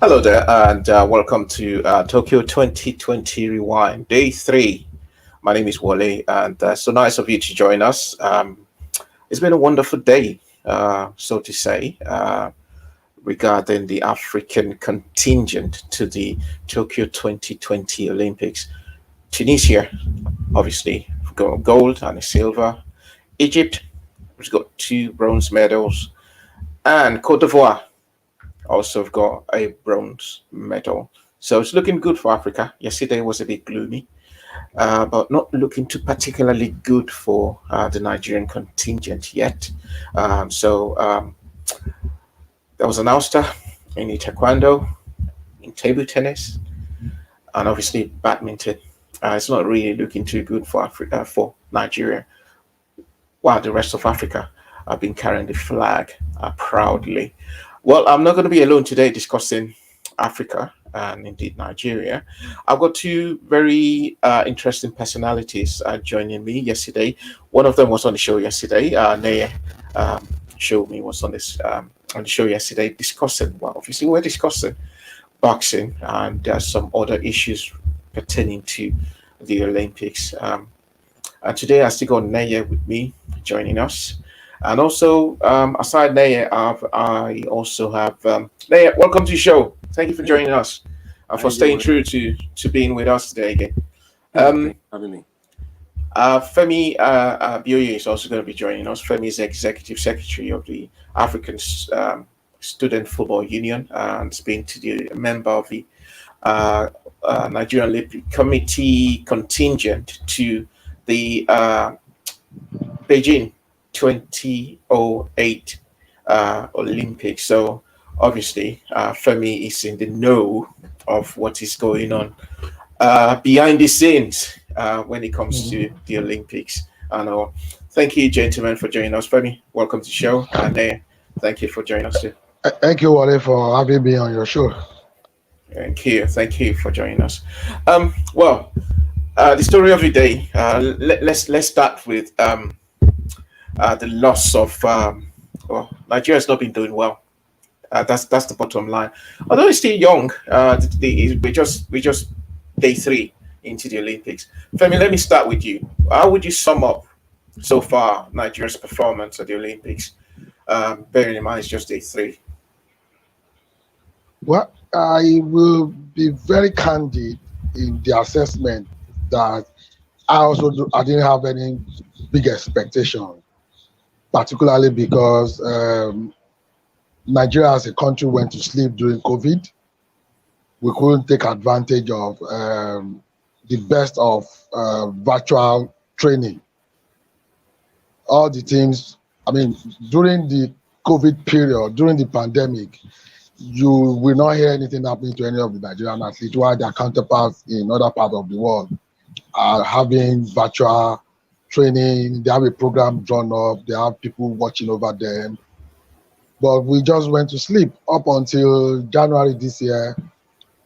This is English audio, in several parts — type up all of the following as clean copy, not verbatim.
Hello there, and welcome to Tokyo 2020 Rewind, Day 3. My name is Wale, and so nice of you to join us. It's been a wonderful day, so to say, regarding the African contingent to the Tokyo 2020 Olympics. Tunisia, obviously, got gold and a silver. Egypt, has got two bronze medals. And Cote d'Ivoire, also got a bronze medal. So it's looking good for Africa. Yesterday was a bit gloomy, but not looking too particularly good for the Nigerian contingent yet. There was an ouster in the taekwondo, in table tennis, and obviously badminton. It's not really looking too good for Africa, for Nigeria, while the rest of Africa have been carrying the flag proudly. Well, I'm not going to be alone today discussing Africa and indeed Nigeria. I've got two very interesting personalities joining me yesterday. One of them was on the show yesterday. Naya showed me was on the show yesterday discussing. Well, obviously we're discussing boxing and some other issues pertaining to the Olympics. And today I still got Naya with me joining us. And also, aside Naya, I also have Naya. Welcome to the show. Thank you for Hey, joining us and how for you doing, staying man? true to being with us today again. Yeah, Um, thanks for having me. Femi Bioye is also going to be joining us. Femi is the executive secretary of the African Student Football Union and has been to the a member of the uh, Nigerian Olympic Committee contingent to the Beijing 2008 Olympics. So obviously, Femi is in the know of what is going on behind the scenes when it comes to the Olympics. And thank you, gentlemen, for joining us. Femi, welcome to the show, and thank you for joining us too. Thank you, Wale, for having me on your show. Thank you for joining us. Well, the story of the day. Let's start with the loss of. Well, Nigeria's not been doing well. That's the bottom line. Although it's still young, we just day 3 into the Olympics. Femi, let me start with you. How would you sum up so far Nigeria's performance at the Olympics? Bearing in mind it's just day 3. Well, I will be very candid in the assessment that I didn't have any big expectation, particularly because Nigeria as a country went to sleep during COVID. We couldn't take advantage of the best of virtual training. All the teams, I mean, during the COVID period, during the pandemic, you will not hear anything happening to any of the Nigerian athletes, while their counterparts in other parts of the world are having virtual training. They have a program drawn up, they have people watching over them. But we just went to sleep up until January this year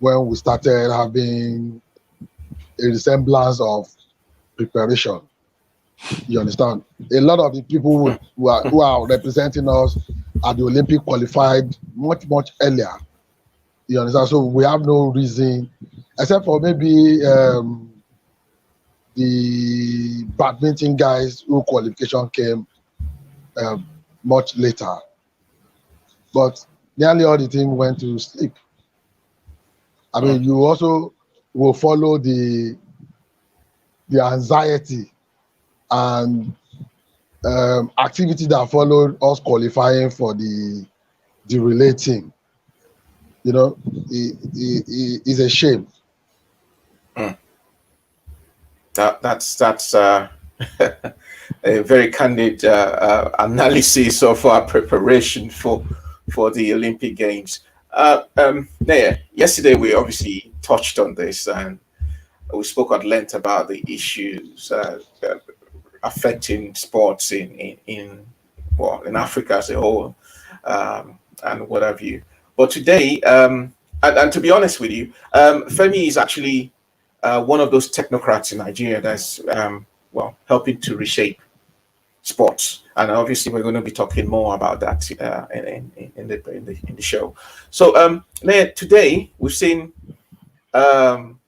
when we started having a resemblance of preparation. You understand? A lot of the people who are representing us at the Olympic qualified much earlier. You understand? So we have no reason, except for maybe the badminton guys who qualification came um, much later. But nearly all the team went to sleep. I Mm. mean, you also will follow the anxiety and activity that followed us qualifying for the relay team. You know, it is a shame. Mm. That's a very candid analysis of our preparation for the Olympic Games. Yeah, yesterday we obviously touched on this and we spoke at length about the issues affecting sports in well in Africa as a whole, and what have you. But today, and to be honest with you, Femi is actually one of those technocrats in Nigeria that's well helping to reshape sports, and obviously we're going to be talking more about that in the show. So today we've seen um,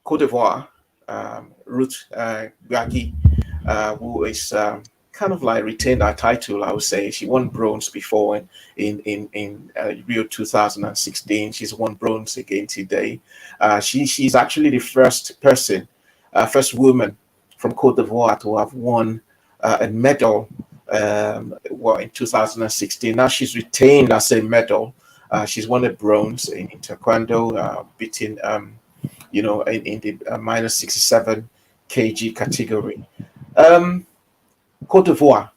Cote d'Ivoire, Ruth Gagi, who is kind of like retained her title. I would say she won bronze before in Rio 2016. She's won bronze again today. She's actually the first person, first woman from Cote d'Ivoire to have won a medal. In 2016. Now she's retained as a medal. She's won a bronze in taekwondo, beating in the minus 67 kg category. Cote d'Ivoire,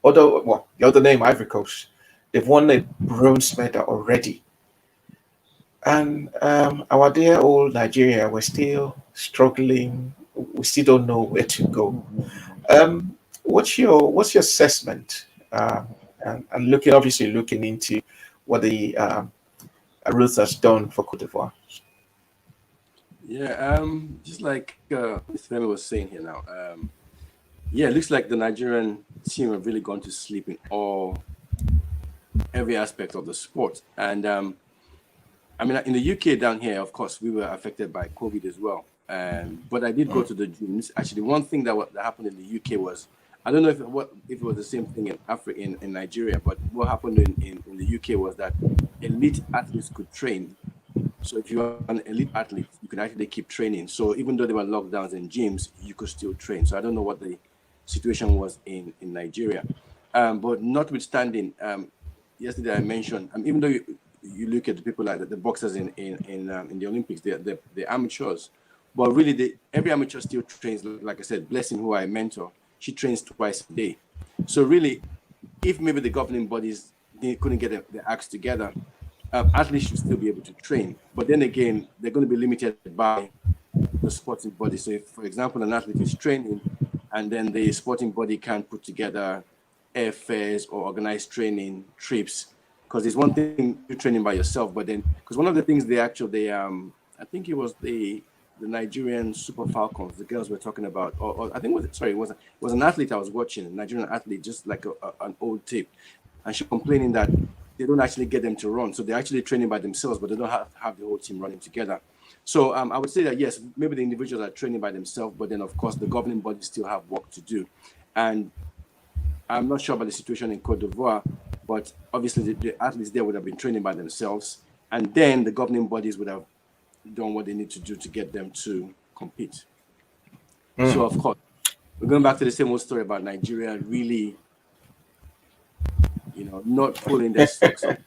although the other name Ivory Coast, they've won a bronze medal already. And our dear old Nigeria, we're still struggling. We still don't know where to go. What's your assessment? And obviously looking into what the Ruth has done for Cote d'Ivoire. Yeah, just like Mr. Femi was saying here now, yeah, it looks like the Nigerian team have really gone to sleep in every aspect of the sport. And I mean, in the UK down here, of course, we were affected by COVID as well. But I did go to the gyms. Actually, one thing that happened in the UK was, I don't know if it was the same thing in Africa, in Nigeria, but what happened in the UK was that elite athletes could train. So if you're an elite athlete, you can actually keep training. So even though there were lockdowns in gyms, you could still train. So I don't know what the situation was in Nigeria. But notwithstanding, yesterday I mentioned, even though you look at the people like the boxers in the Olympics, they're amateurs. But really, every amateur still trains. Like I said, Blessing, who I mentor, she trains twice a day. So really, if maybe the governing bodies they couldn't get their acts together, athletes should still be able to train. But then again, they're going to be limited by the sporting body. So if, for example, an athlete is training and then the sporting body can't put together airfares or organize training trips, because there's one thing you're training by yourself, but then, because one of the things I think it was the Nigerian Super Falcons, the girls were talking about, or I think it was an athlete I was watching, a Nigerian athlete, just like an old tape, and she complaining that they don't actually get them to run, so they're actually training by themselves, but they don't have the whole team running together. So I would say that yes, maybe the individuals are training by themselves, but then of course the governing bodies still have work to do. And I'm not sure about the situation in Cote d'Ivoire, but obviously the athletes there would have been training by themselves, and then the governing bodies would have done what they need to do to get them to compete. So of course, we're going back to the same old story about Nigeria really, not pulling their socks up.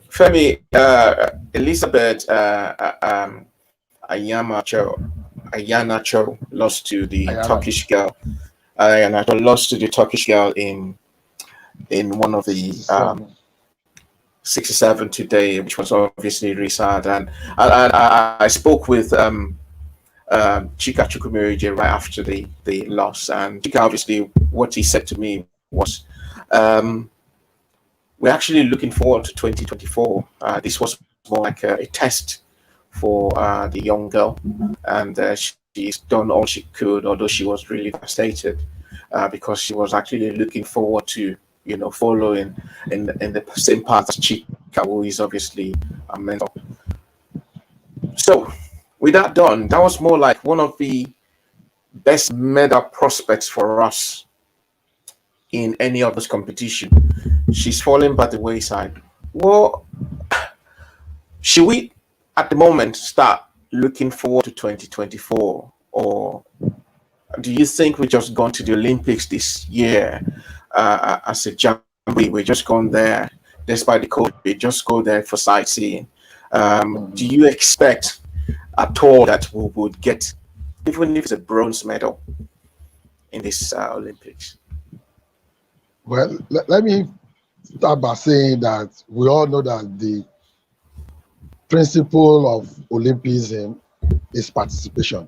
Femi, Elizabeth Ayana Cho lost to the Turkish girl. Ayana Cho lost to the Turkish girl in one of the 67 today, which was obviously really sad. And I spoke with Chika Chukwumerije right after the loss, and Chika, obviously, what he said to me was, we're actually looking forward to 2024. This was more like a test for the young girl, and she's done all she could, although she was really devastated because she was actually looking forward to following in the same path as Chika, who is obviously a mentor. So with that done, that was more like one of the best medal prospects for us in any of this competition. She's falling by the wayside. Well, should we at the moment start looking forward to 2024, or do you think we're just going to the Olympics this year as a jamboree? We're just going there despite the COVID. We just go there for sightseeing. Do you expect at all that we would get, even if it's a bronze medal in this Olympics? Well, let me start by saying that we all know that the principle of Olympism is participation.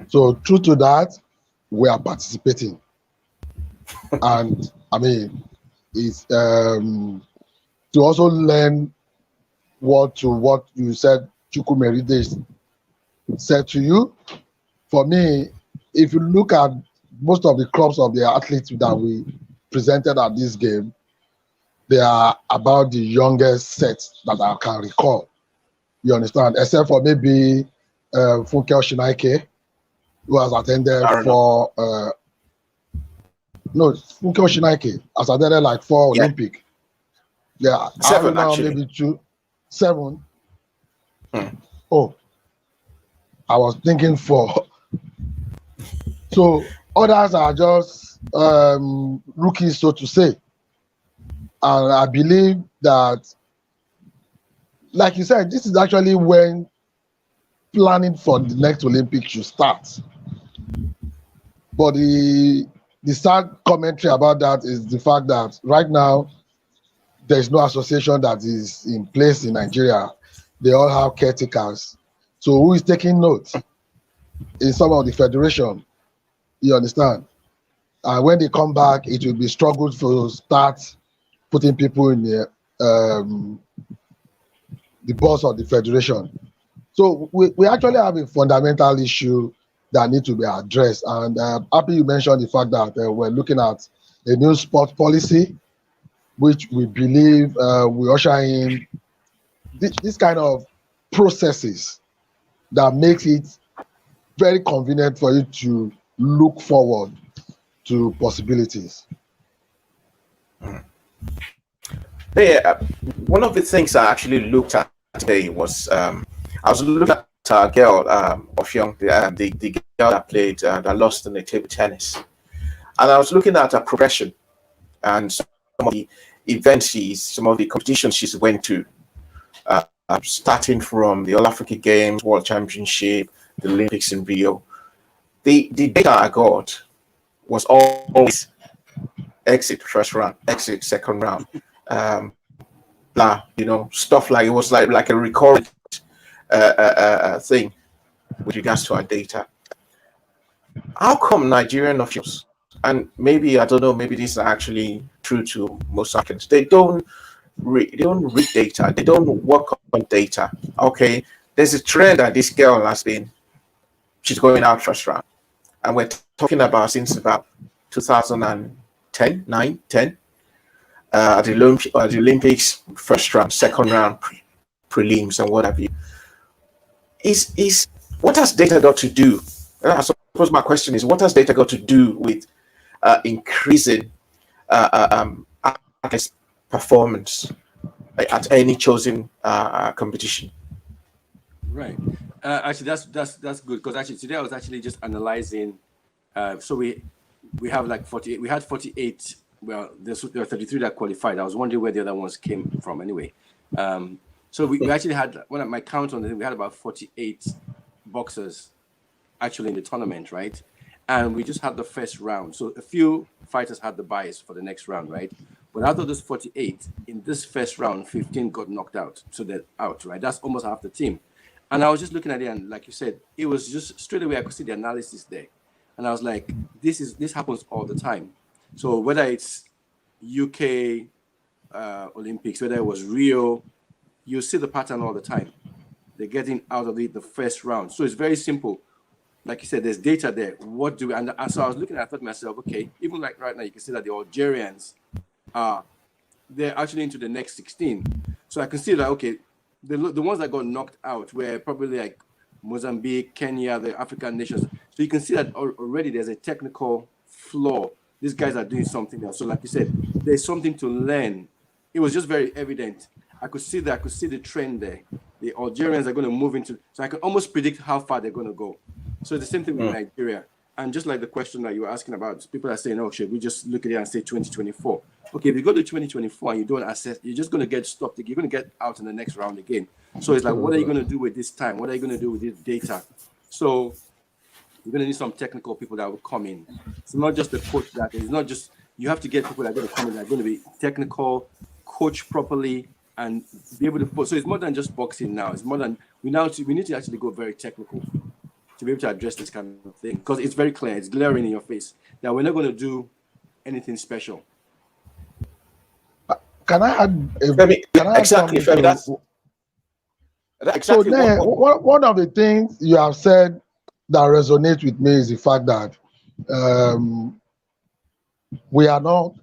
So true to that, we are participating. And I mean, it's to also learn what you said, Chukwumeride said to you. For me, if you look at most of the clubs of the athletes that we presented at this game, they are about the youngest sets that I can recall. You understand? Except for maybe Funke Oshinaike, who has attended I don't know. for no, Funke Oshinaike has attended like 4 Yeah, Olympic. Yeah, 7 Aruna actually. maybe 7. Hmm. Oh, I was thinking 4. So others are just rookies, so to say. And I believe that, like you said, this is actually when planning for the next Olympics should start. But the sad commentary about that is the fact that right now there is no association that is in place in Nigeria. They all have caretakers. So who is taking note in some of the federation? You understand? And when they come back, it will be struggle to start putting people in the boss of the federation. So we actually have a fundamental issue that need to be addressed. And happy you mentioned the fact that we're looking at a new sport policy, which we believe we usher in this kind of processes that makes it very convenient for you to look forward to possibilities. Yeah, one of the things I actually looked at today was I was looking at a girl of young, the girl that played that lost in the table tennis, and I was looking at her progression and some of the events some of the competitions she's went to, starting from the All Africa Games, World Championship, the Olympics in Rio. The data I got was always exit first round, exit second round. Blah, stuff like it was like a recurrent thing with regards to our data. How come Nigerian officials, and maybe I don't know, maybe this is actually true to most Africans, they don't read data, they don't work on data. Okay, there's a trend that this girl she's going out first round, and we're talking about since about 2010, 9, 10. At the Olympics, first round, second round, prelims, and what have you. Is what has data got to do? I suppose my question is, what has data got to do with increasing athletes' performance at any chosen competition? Right. Actually, that's good, because actually today I was actually just analyzing. So we have like 48. We had 48. Well, there were 33 that qualified. I was wondering where the other ones came from. Anyway, so we actually had, when my count on it, we had about 48 boxers actually in the tournament, right? And we just had the first round. So a few fighters had the bias for the next round, right? But out of those 48, in this first round, 15 got knocked out. So they're out, right? That's almost half the team. And I was just looking at it, and like you said, it was just straight away I could see the analysis there. And I was like, this happens all the time. So whether it's UK Olympics, whether it was Rio, you see the pattern all the time. They're getting out of the first round. So it's very simple. Like you said, there's data there. What do we, and so I was looking at it, I thought to myself, okay, even like right now, you can see that the Algerians they're actually into the next 16. So I can see that, okay, the ones that got knocked out were probably like Mozambique, Kenya, the African nations. So you can see that already there's a technical flaw. These guys are doing something else. So like you said, there's something to learn. It was just very evident. I could see that. I could see the trend there. The Algerians are going to move into, so I can almost predict how far they're going to go. So it's the same thing with Nigeria. And just like the question that you were asking about, people are saying, oh, should we just look at it and say 2024? Okay, if you go to 2024 and you don't assess, you're just going to get stopped. You're going to get out in the next round again. So it's like, what are you going to do with this time? What are you going to do with this data? So you're going to need some technical people that will come in. It's not just the coach that is not just, you have to get people that are going to come in that are going to be technical, coach properly, and be able to put. So it's more than just boxing now. It's more than, we need to actually go very technical to be able to address this kind of thing, because it's very clear, it's glaring in your face that we're not going to do anything special. Can I add? Exactly, Femi, So Exactly then, one of the things you have said that resonates with me is the fact that um, we are not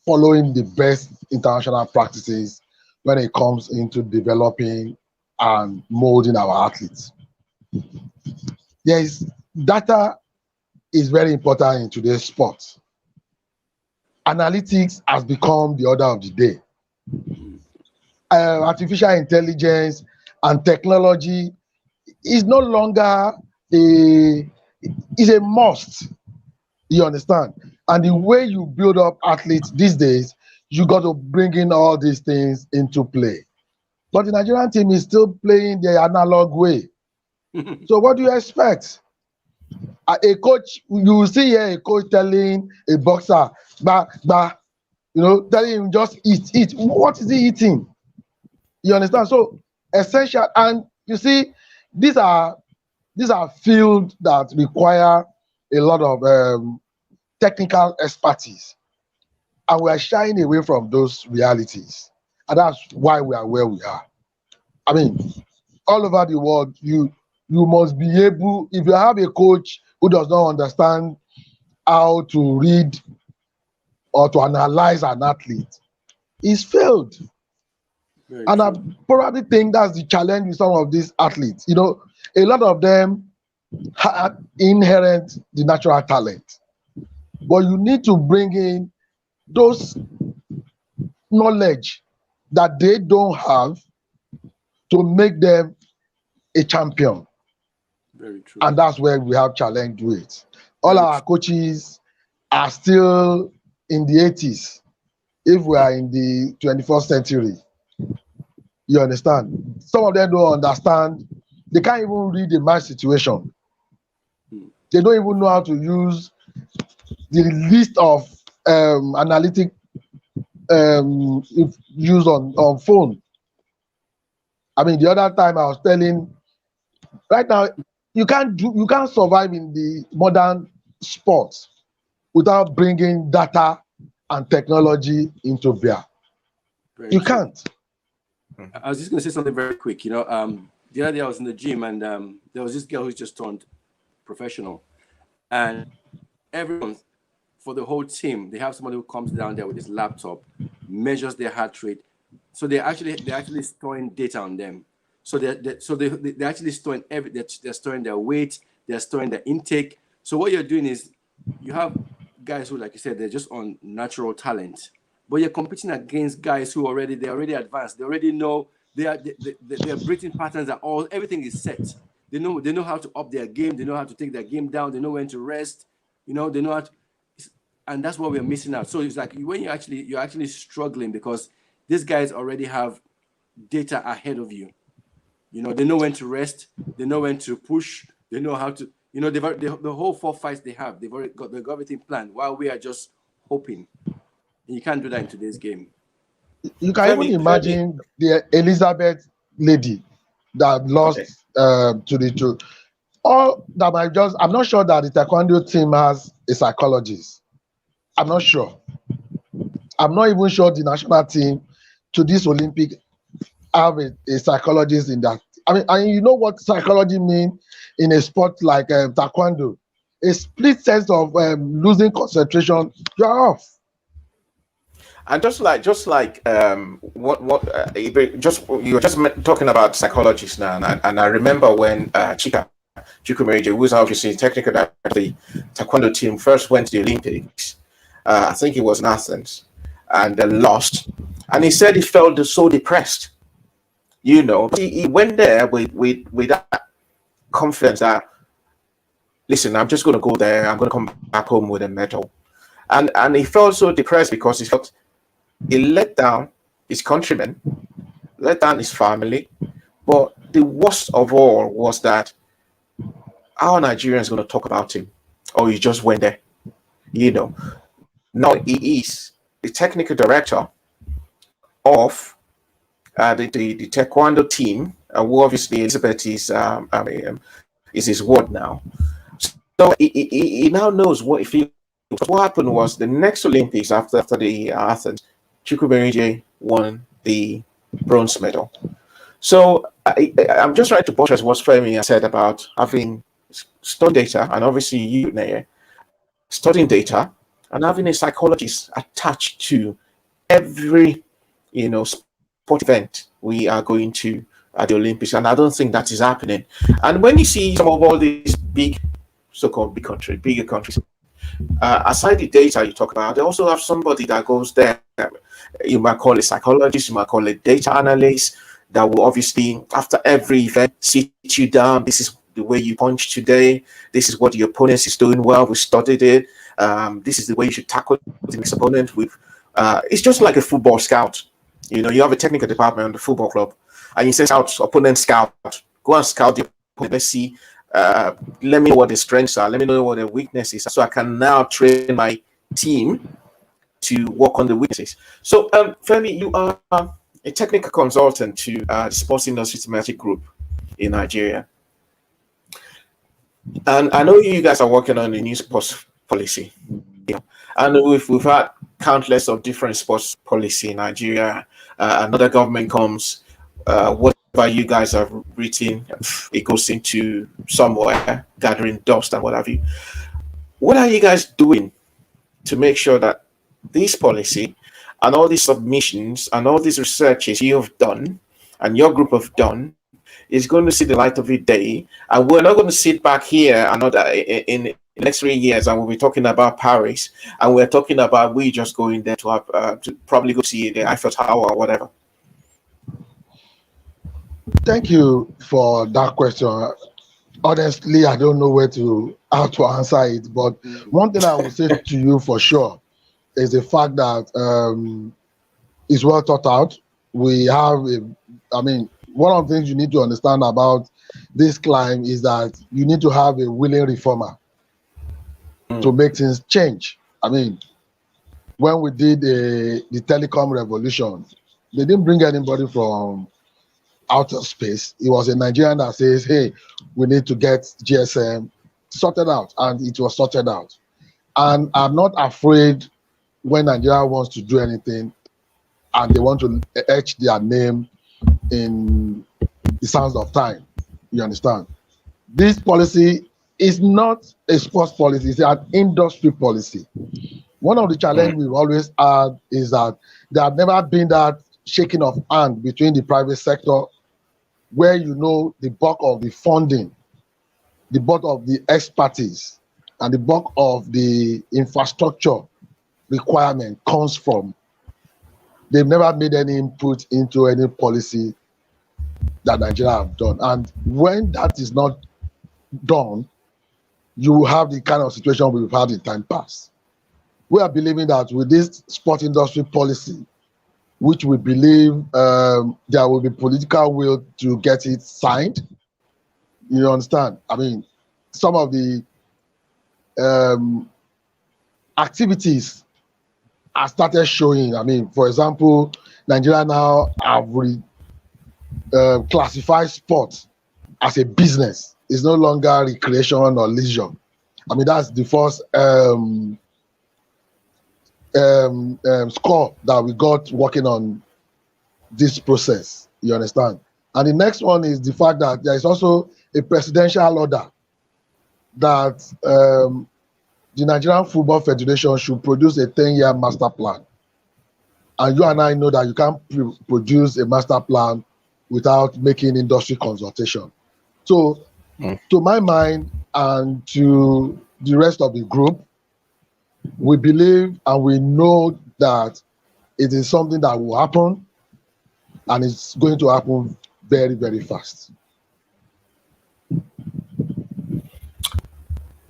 following the best international practices when it comes into developing and molding our athletes. There is data is very important in today's sport. Analytics has become the order of the day. Artificial intelligence and technology is no longer a is a must. You understand? And the way you build up athletes these days, you got to bring in all these things into play. But the Nigerian team is still playing the analog way. So what do you expect? A coach, you will see here a coach telling a boxer, bah, telling him just eat. What is he eating? You understand? So essential, and you see, these are fields that require a lot of technical expertise, and we are shying away from those realities, and that's why we are where we are. I mean, all over the world, you must be able. If you have a coach who does not understand how to read or to analyze an athlete, he's failed. Very And I true. probably think that's the challenge with some of these athletes. A lot of them have inherent the natural talent, but you need to bring in those knowledge that they don't have to make them a champion. Very true. And that's where we have challenge with. All Very our coaches are still in the 80s if we are in the 21st century. You understand? Some of them don't understand. They can't even read the match situation. They don't even know how to use the list of analytic if used on phone. I mean, the other time I was telling, right now you can't survive in the modern sports without bringing data and technology into bear. Very You true. can't. I was just going to say something very quick. The other day I was in the gym and there was this girl who just turned professional, and everyone for the whole team, they have somebody who comes down there with his laptop, measures their heart rate. So they're actually storing data on them. So they're actually storing they're storing their weight, they're storing their intake. So what you're doing is you have guys who, like you said, they're just on natural talent, but you're competing against guys who they're already advanced. They already know their breathing patterns are everything is set. They know how to up their game. They know how to take their game down. They know when to rest. They know how to, and that's what we're missing out. So it's like when you're actually struggling because these guys already have data ahead of you. They know when to rest. They know when to push. They know how to. The whole 4 fights they have. They've got everything planned. While we are just hoping, and you can't do that in today's game. You can even Femi, imagine the Elizabeth lady that okay. lost to the two. All that I'm not sure that the taekwondo team has a psychologist. I'm not sure. I'm not even sure the national team to this Olympic have a psychologist in that. I mean, and you know what psychology means in a sport like taekwondo? A split sense of losing concentration, you're off. And just like just you were just talking about psychologists now, and I remember when Chikumerije, who was obviously technical director of the taekwondo team, first went to the Olympics. I think it was in Athens, and lost. And he said he felt so depressed. But he went there with that confidence that, listen, I'm just going to go there. I'm going to come back home with a medal. And he felt so depressed because he let down his countrymen, let down his family. But the worst of all was that our Nigerians going to talk about him. Oh, he just went there. Now he is the technical director of the taekwondo team, who obviously Elizabeth is his ward now. So he now knows what he feels. What happened was the next Olympics after the Athens, Chukwuemeka won the bronze medal. So I'm just trying to buttress what Femi said about having studied data, and obviously you, Naya, studying data and having a psychologist attached to every, sport event we are going to at the Olympics. And I don't think that is happening. And when you see some of all these big, so-called bigger countries, aside the data you talk about, they also have somebody that goes there. You might call it psychologist, you might call it data analyst, that will obviously, after every event, sit you down. This is the way you punch today. This is what your opponent is doing well. We studied it. This is the way you should tackle the next opponent. It's just like a football scout. You have a technical department on the football club, and you say, opponent scout, go and scout the opponent. Let's see. Let me know what the strengths are. Let me know what the weaknesses are, so I can now train my team to work on the weaknesses. So, Femi, you are a technical consultant to the Sports Industry Thematic Group in Nigeria. And I know you guys are working on a new sports policy. And we've had countless of different sports policy in Nigeria. Another government comes, whatever you guys have written, it goes into somewhere, gathering dust and what have you. What are you guys doing to make sure that this policy and all these submissions and all these researches you have done and your group have done is going to see the light of the day, and we're not going to sit back here another in the next 3 years and we'll be talking about Paris, and we're talking about we just going there to have to probably go see the Eiffel Tower or whatever? Thank you for that question. Honestly, I don't know how to answer it, but one thing I will say to you for sure is the fact that it's well thought out. We have, one of the things you need to understand about this climb is that you need to have a willing reformer to make things change. When we did the telecom revolution, they didn't bring anybody from outer space. It was a Nigerian that says, hey, we need to get GSM sorted out, and it was sorted out. And I'm not afraid when Nigeria wants to do anything and they want to etch their name in the sands of time. You understand? This policy is not a sports policy, it's an industry policy. One of the challenges we've always had is that there had never been that shaking of hand between the private sector, where the bulk of the funding, the bulk of the expertise, and the bulk of the infrastructure requirement comes from. They've never made any input into any policy that Nigeria have done. And when that is not done, you have the kind of situation we've had in time past. We are believing that with this sport industry policy, which we believe there will be political will to get it signed. You understand? Some of the activities are started showing. For example, Nigeria now have classified sport as a business. It's no longer recreation or leisure. That's the first score that we got working on this process. You understand? And the next one is the fact that there is also a presidential order that the Nigerian Football Federation should produce a 10-year master plan. And you and I know that you can't produce a master plan without making industry consultation. So, to my mind and to the rest of the group, we believe and we know that it is something that will happen, and it's going to happen very, very fast.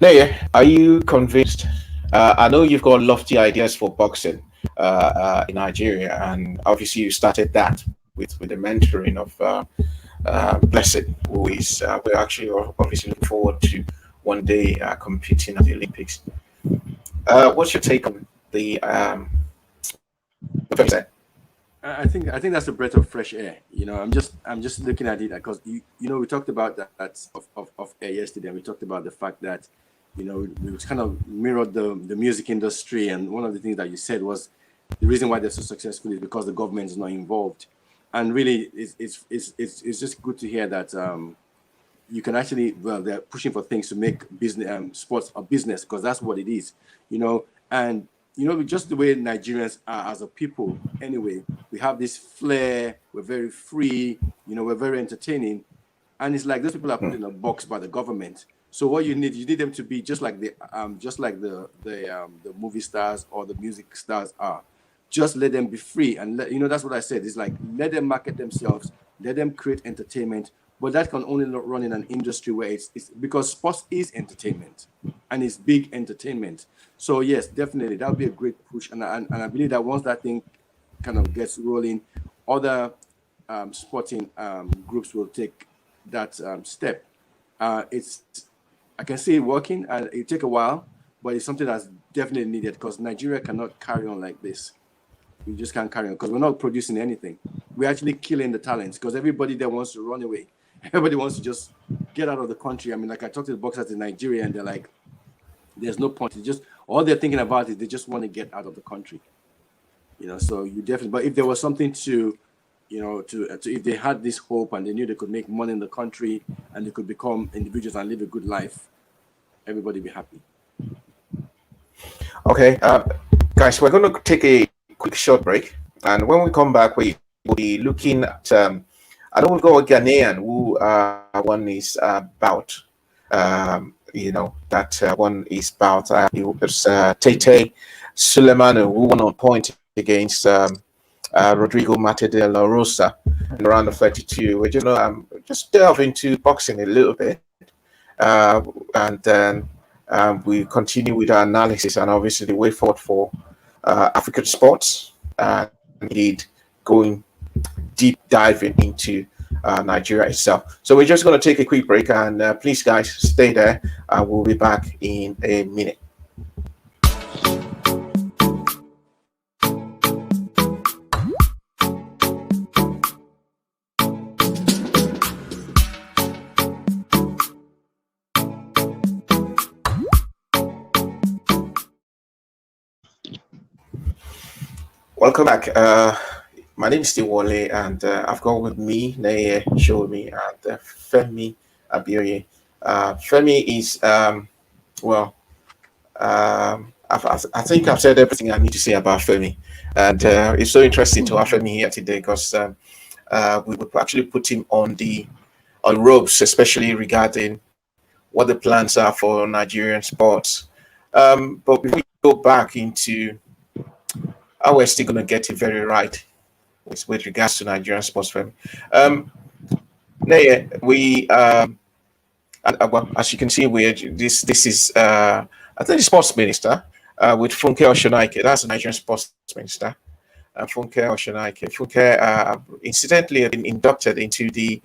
Naya, are you convinced? I know you've got lofty ideas for boxing in Nigeria, and obviously you started that with the mentoring of Blessed, who is we're actually obviously looking forward to one day competing at the Olympics. What's your take on the? I think that's a breath of fresh air. I'm just looking at it because we talked about that of air yesterday, and we talked about the fact that we kind of mirrored the music industry, and one of the things that you said was the reason why they're so successful is because the government is not involved. And really, it's just good to hear that you can actually, well, they're pushing for things to make business, sports a business, because that's what it is, and just the way Nigerians are as a people anyway, we have this flair, we're very free, we're very entertaining, and it's like those people are put in a box by the government. So what you need them to be just like the movie stars or the music stars are. Just let them be free, and that's what I said. It's like, let them market themselves, let them create entertainment, but that can only not run in an industry where it's because sports is entertainment, and it's big entertainment. So yes, definitely that would be a great push, and I believe that once that thing kind of gets rolling, other sporting groups will take that step. I can see it working, and it take a while, but it's something that's definitely needed, because Nigeria cannot carry on like this. We just can't carry on, because we're not producing anything. We're actually killing the talents, because everybody there wants to run away. Everybody wants to just get out of the country. I mean, like, I talked to the boxers in Nigeria, and they're like, there's no point. It's just, all they're thinking about is they just want to get out of the country. So you definitely, but if there was something to if they had this hope and they knew they could make money in the country and they could become individuals and live a good life, everybody be happy. Okay, guys, we're going to take a quick short break, and when we come back, we will be looking at I don't go with Ghanaian, who one is about that one is about there's Tete Sulemanu, who won on point against Rodrigo Mate de la Rosa in the round of 32. We're just delve into boxing a little bit, and then we continue with our analysis and obviously the way forward for African sports, and indeed going deep diving into Nigeria itself. So we're just going to take a quick break, and please, guys, stay there. We'll be back in a minute. Welcome back. My name is Tiwole, and I've got with me Neye Shomi and Femi Abioye. Femi is I think I've said everything I need to say about Femi, and it's so interesting to have Femi here today, because we would actually put him on ropes, especially regarding what the plans are for Nigerian sports. But before we go back into how we're still going to get it very right with regards to Nigerian sports, Femi. We well, as you can see, this is I think the sports minister with Funke Oshonaike. That's the Nigerian sports minister, Funke Oshonaike. Funke incidentally had been inducted into the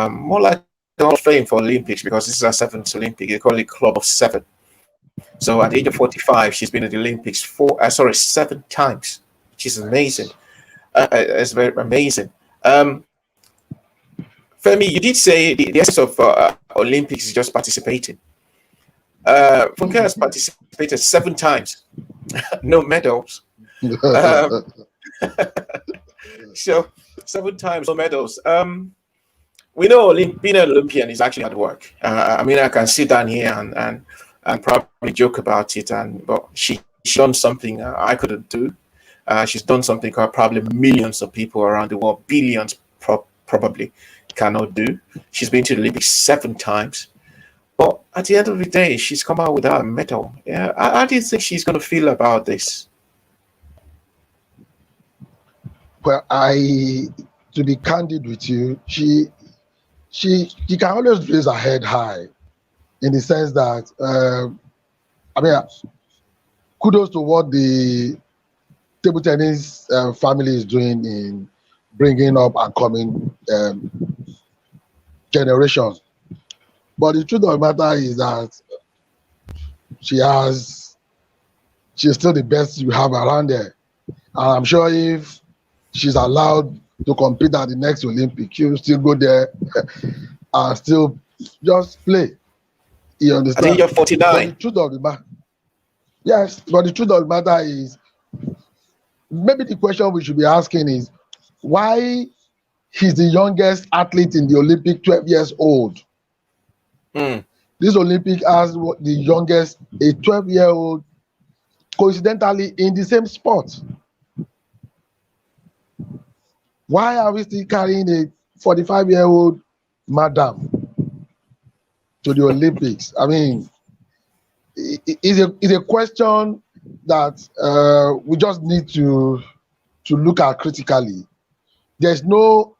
more like the Hall of Fame for Olympics, because this is her 7th Olympic. They call it Club of 7. So at the age of 45, she's been at the Olympics 7 times, which is amazing. It's very amazing. Femi, you did say the essence of Olympics is just participating. Funke has participated 7 times, no medals. So 7 times, no medals. We know being an Olympian is actually hard work. I mean, I can sit down here and probably joke about it, but she's done something I couldn't do. She's done something probably millions of people around the world, billions probably cannot do. She's been to the Olympics 7 times, but at the end of the day, she's come out without a medal. Yeah, how do you think she's going to feel about this? Well, to be candid with you, she can always raise her head high, in the sense that I mean, kudos to what the table tennis family is doing in bringing up and coming generations. But the truth of the matter is that she's still the best you have around there. And I'm sure if she's allowed to compete at the next Olympic, she'll still go there and still just play. You understand? I think you're 49. But the truth of the matter, yes, but the truth of the matter is, maybe the question we should be asking is, why He's the youngest athlete in the Olympic, 12 years old. Mm. This Olympic has the youngest, a 12-year-old, coincidentally in the same sport. Why are we still carrying a 45-year-old madam to the Olympics? I mean, it's a question that we just need to look at critically. There's no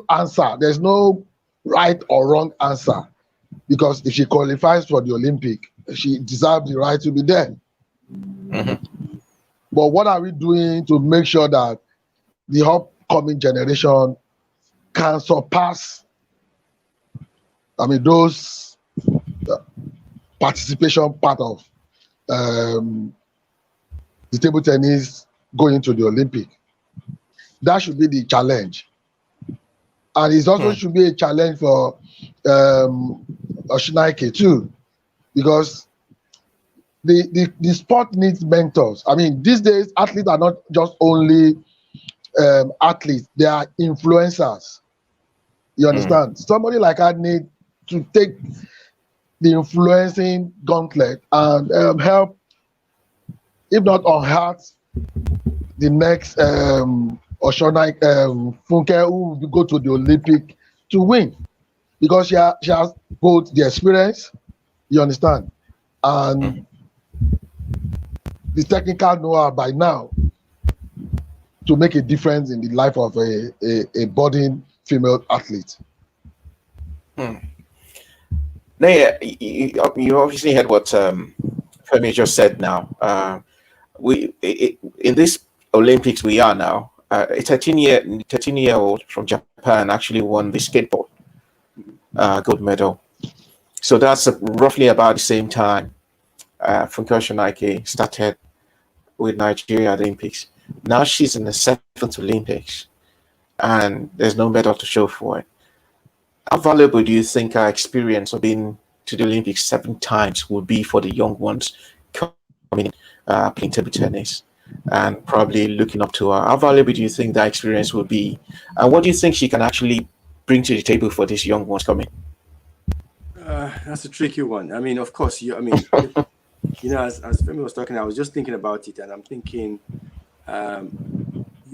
answer. There's no right or wrong answer, because if she qualifies for the Olympic, she deserves the right to be there. Mm-hmm. But what are we doing to make sure that the upcoming generation can surpass, I mean, those participation part of the table tennis going to the Olympic? That should be the challenge. And it also should be a challenge for Oshinaike too, because the sport needs mentors. I mean, these days, athletes are not just only athletes, they are influencers. You understand? Somebody like I need to take the influencing gauntlet and help, if not unheart, the next Oshinaike Funke who will go to the Olympic to win, because she has both the experience, you understand, and the technical know-how by now to make a difference in the life of a budding female athlete. Now, yeah, you obviously heard what Femi just said now. In this Olympics we are now, a 13-year-old from Japan actually won the skateboard gold medal. So that's roughly about the same time Funke Oshinaike started with Nigeria at the Olympics. Now she's in the 7th Olympics, and there's no medal to show for it. How valuable do you think our experience of being to the Olympics 7 times would be for the young ones coming in, playing table tennis and probably looking up to her? How valuable do you think that experience will be? And what do you think she can actually bring to the table for these young ones coming? That's a tricky one. I mean, of course, as Femi was talking, I was just thinking about it, and I'm thinking, when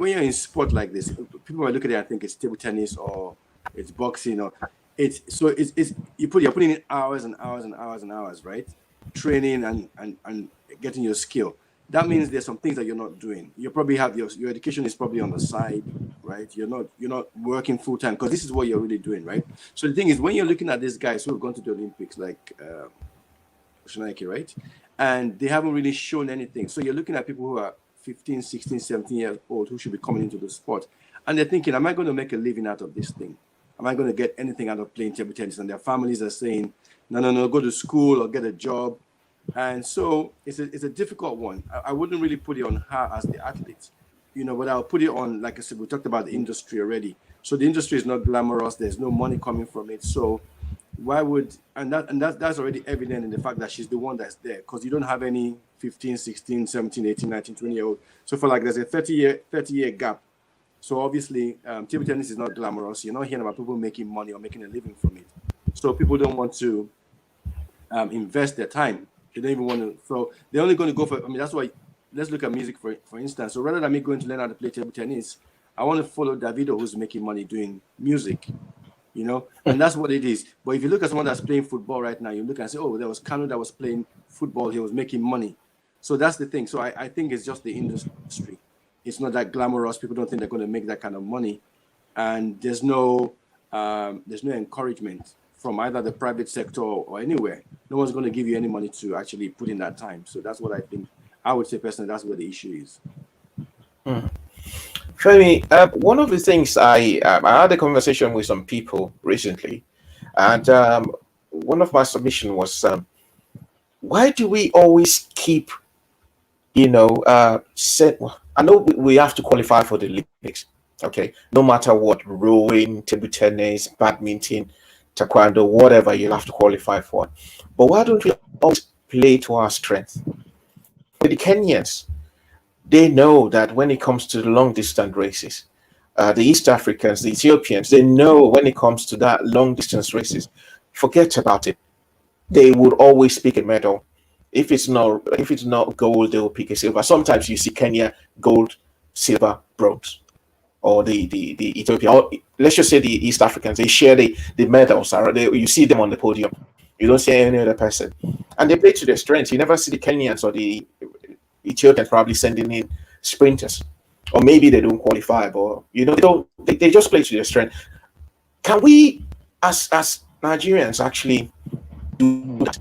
you're in sport like this, people might look at it and think it's table tennis or it's boxing, or you're putting in hours and hours and hours and hours, right? Training and getting your skill. That means there's some things that you're not doing. You probably have your education is probably on the side, right? You're not working full time, because this is what you're really doing, right? So the thing is, when you're looking at these guys who have gone to the Olympics, like Oshinaike, right? And they haven't really shown anything. So you're looking at people who are 15, 16, 17 years old who should be coming into the sport. And they're thinking, am I going to make a living out of this thing? Am I going to get anything out of playing table tennis? And their families are saying, no, go to school or get a job. And so it's a difficult one. I wouldn't really put it on her as the athlete, but I'll put it on, like I said, we talked about the industry already. So the industry is not glamorous. There's no money coming from it. So why would, that's already evident in the fact that she's the one that's there, because you don't have any 15, 16, 17, 18, 19, 20-year-old. So for like, there's a 30-year gap. So obviously, table tennis is not glamorous. You're not hearing about people making money or making a living from it. So people don't want to invest their time. They don't even want to. So they're only going to go for. I mean, that's why. Let's look at music for instance. So rather than me going to learn how to play table tennis, I want to follow Davido, who's making money doing music. And that's what it is. But if you look at someone that's playing football right now, you look and say, oh, there was Kanu that was playing football. He was making money. So that's the thing. So I think it's just the industry. It's not that glamorous. People don't think they're going to make that kind of money, and there's no encouragement from either the private sector or anywhere. No one's going to give you any money to actually put in that time. So that's what I think. I would say personally, that's where the issue is. Femi, one of the things I had a conversation with some people recently, and one of my submission was, why do we always keep, I know we have to qualify for the Olympics, okay? No matter what, rowing, table tennis, badminton, taekwondo, whatever, you'll have to qualify for. But why don't we always play to our strength? With the Kenyans, They know that when it comes to the long distance races, the East Africans, the Ethiopians, they know when it comes to that long distance races, forget about it. They would always pick a medal. If it's not gold, they will pick a silver. Sometimes you see Kenya gold, silver, bronze, or the Ethiopia. Or let's just say the East Africans. They share the medals. You see them on the podium. You don't see any other person, and they play to their strengths. You never see the Kenyans or the Ethiopians probably sending in sprinters, or maybe they don't qualify, but they just play to their strength. Can we, as Nigerians, actually do that?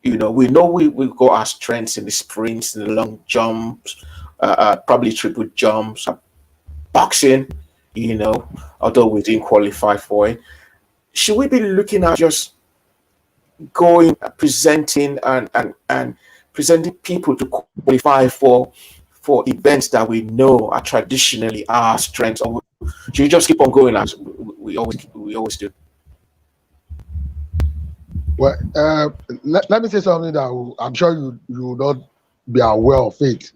We know we got our strengths in the sprints, in the long jumps, probably triple jumps, boxing. Although we didn't qualify for it, should we be looking at just going presenting and presenting people to qualify for events that we know are traditionally our strengths, or should we just keep on going as we always do? Well, let me say something that I'm sure you will not be aware of it.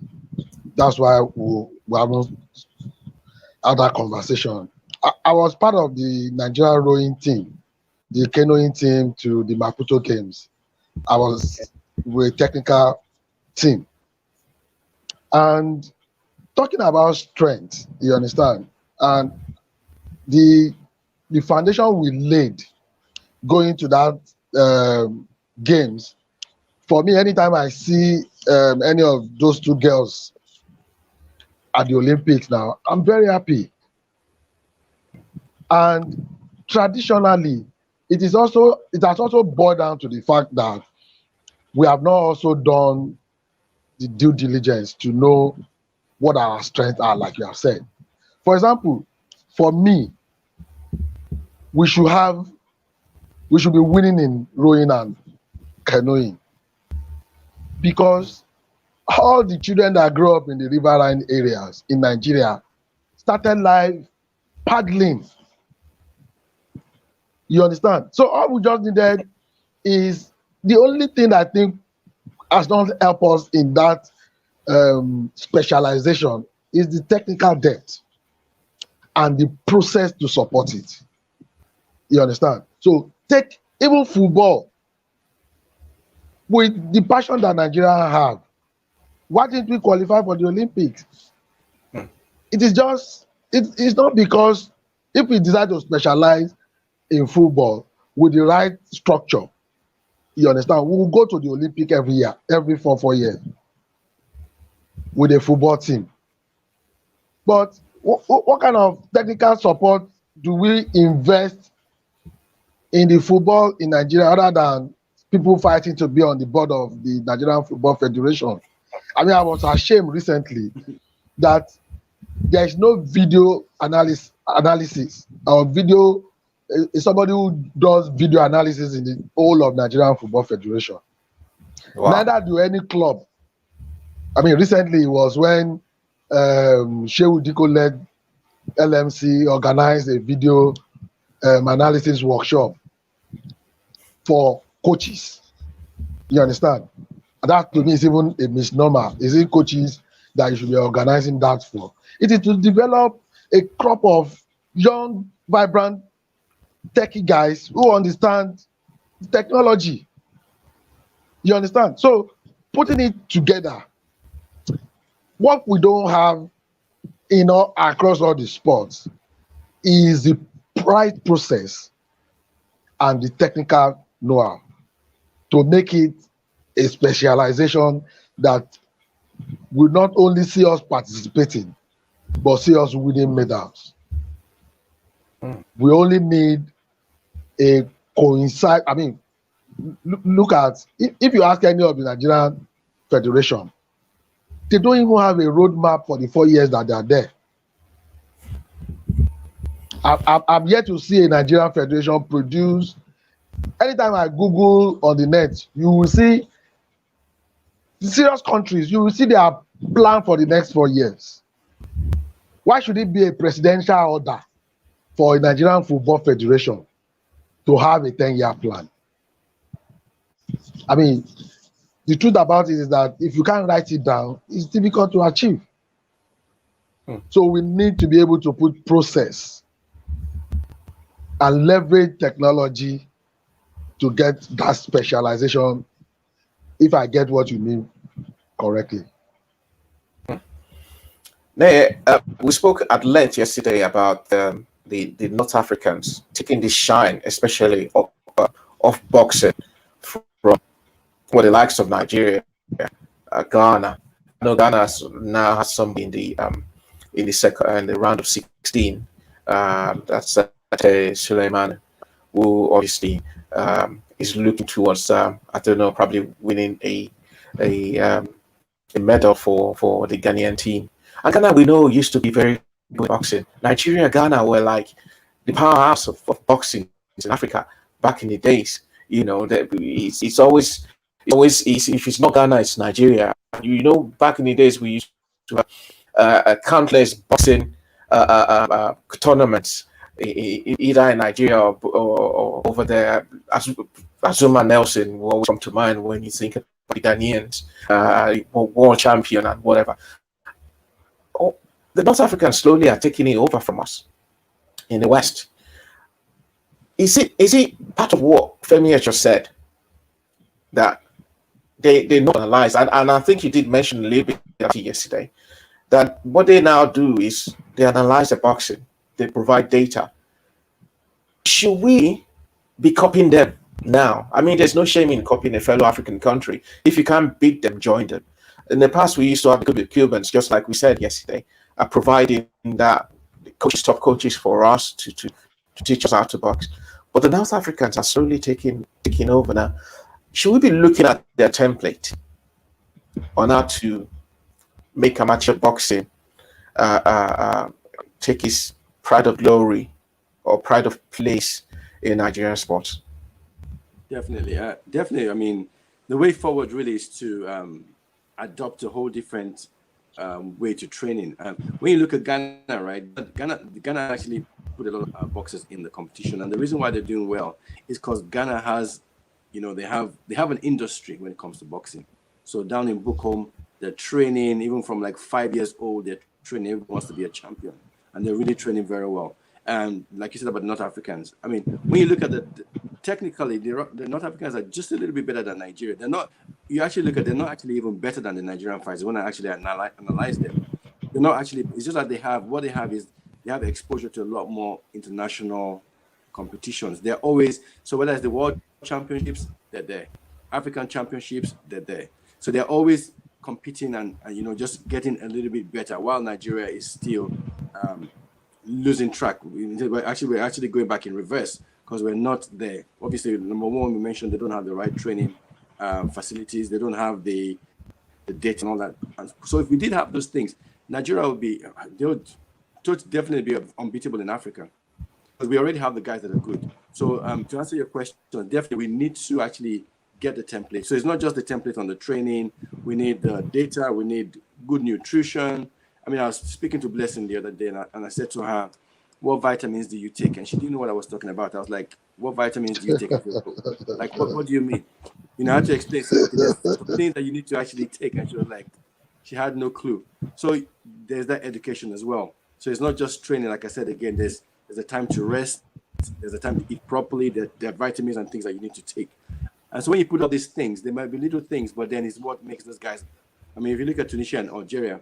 That's why we haven't had that conversation. I was part of the Nigerian rowing team, the canoeing team to the Maputo Games. I was with a technical team. And talking about strength, you understand, and the foundation we laid going to that games, for me, anytime I see any of those two girls at the Olympics now, I'm very happy. And traditionally, it has also boiled down to the fact that we have not also done the due diligence to know what our strengths are, like you have said. For example, for me, we should be winning in rowing and canoeing, because all the children that grow up in the riverine areas in Nigeria started life paddling. You understand? So all we just needed is the only thing I think has not helped us in that specialization is the technical depth and the process to support it. You understand? So take even football, with the passion that Nigerians have. Why didn't we qualify for the Olympics? It is just, it's not because if we decide to specialize in football with the right structure, you understand, we will go to the Olympic every year, every 4 years with a football team. But what kind of technical support do we invest in the football in Nigeria other than people fighting to be on the board of the Nigerian Football Federation? I mean, I was ashamed recently that there is no video analysis or video, somebody who does video analysis in the whole of Nigerian Football Federation. Wow. Neither do any club. I mean, recently it was when Shehu Diko led LMC organized a video analysis workshop for coaches. You understand? And that to me is even a misnomer. Is it coaches that you should be organizing that for? It is to develop a crop of young, vibrant, techie guys who understand technology. You understand? So putting it together, what we don't have across all the sports is the right process and the technical know-how to make it a specialization that will not only see us participating, but see us winning medals. We only need a coincide. I mean, look at, if you ask any of the Nigerian Federation, they don't even have a roadmap for the 4 years that they are there. I'm yet to see a Nigerian Federation produce. Anytime I Google on the net, you will see serious countries, you will see their plan for the next 4 years. Why should it be a presidential order for a Nigerian Football Federation to have a 10-year plan? I mean, the truth about it is that if you can't write it down, it's difficult to achieve. So we need to be able to put process and leverage technology to get that specialization, if I get what you mean correctly. Now, we spoke at length yesterday about the North Africans taking the shine, especially of boxing from the likes of Nigeria, Ghana. I know Ghana now has somebody in the second in the round of 16. That's Suleiman, who obviously is looking towards I don't know, probably winning a a medal for the Ghanaian team. And Ghana, we know, used to be very good at boxing. Nigeria, Ghana were like the powerhouse of boxing in Africa back in the days. You know, that it's always if it's not Ghana, it's Nigeria. You know, back in the days we used to have countless boxing tournaments, either in Nigeria or over there. Azuma Nelson will always come to mind when you think about the Ghanaians, world champion and whatever. Oh, the North Africans slowly are taking it over from us in the West. Is it part of what Femi has just said that they not analyze? And I think you did mention a little bit yesterday that what they now do is they analyze the boxing, they provide data. Should we be copying them now? I mean, there's no shame in copying a fellow African country. If you can't beat them, join them. In the past, we used to have the Cubans, just like we said yesterday, providing that top coaches for us to teach us how to box. But the North Africans are slowly taking over now. Should we be looking at their template on how to make amateur boxing take its pride of glory or pride of place in Nigerian sports? Definitely, definitely. I mean, the way forward really is to adopt a whole different way to training. When you look at Ghana, right? Ghana actually put a lot of boxers in the competition, and the reason why they're doing well is because Ghana has, they have an industry when it comes to boxing. So down in Bukom, they're training even from like 5 years old. They're training. Everyone wants to be a champion, and they're really training very well. And like you said about the North Africans, I mean, when you look at technically, the North Africans are just a little bit better than Nigeria. They're not. You actually look at, they're not actually even better than the Nigerian fighters. When I actually analyze them, they're not actually. It's just that they have exposure to a lot more international competitions. They're always, so whether it's the World Championships, they're there. African Championships, they're there. So they're always competing and just getting a little bit better. While Nigeria is still losing track. We're actually going back in reverse because we're not there. Obviously, number one, we mentioned they don't have the right training facilities. They don't have the data and all that. And so if we did have those things, Nigeria would definitely be unbeatable in Africa. Because we already have the guys that are good. So to answer your question, definitely we need to actually get the template. So it's not just the template on the training. We need the data. We need good nutrition. I mean, I was speaking to Blessing the other day, and I said to her, "What vitamins do you take?" And she didn't know what I was talking about. I was like, "What vitamins do you take?" Like, what do you mean? I had to explain. So, okay, there's some things that you need to actually take, and she was like, she had no clue. So there's that education as well. So it's not just training. Like I said again, there's a time to rest. There's a time to eat properly. There are vitamins and things that you need to take. And so when you put all these things, they might be little things, but then it's what makes those guys. I mean, if you look at Tunisia and Algeria,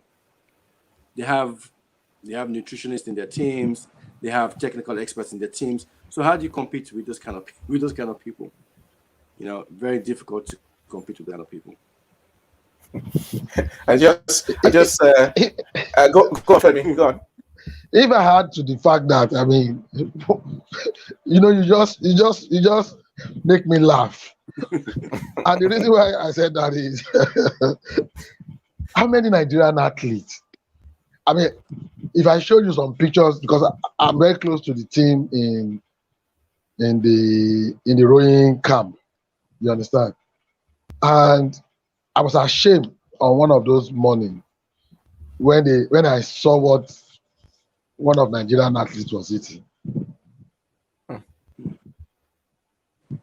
they have nutritionists in their teams. They have technical experts in their teams. So how do you compete with those kind of people? Very difficult to compete with other people. I just go on, Femi, go on. If I had to the fact that, I mean, you just make me laugh. And the reason why I said that is how many Nigerian athletes? I mean, if I show you some pictures, because I'm very close to the team in the rowing camp, you understand? And I was ashamed on one of those mornings when I saw what one of Nigerian athletes was eating.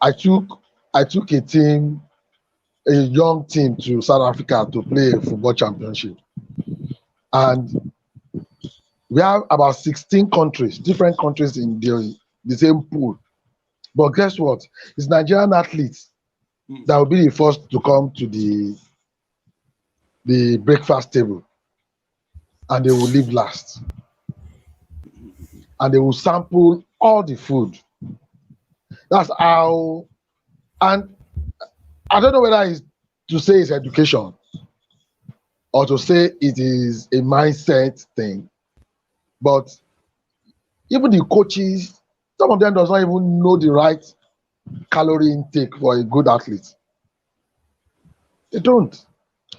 I took a young team to South Africa to play a football championship. And We have about 16 countries, different countries in the same pool. But guess what? It's Nigerian athletes that will be the first to come to the breakfast table, and they will leave last. And they will sample all the food. That's how, and I don't know whether it's to say it's education or to say it is a mindset thing, but even the coaches, some of them does not even know the right calorie intake for a good athlete. They don't.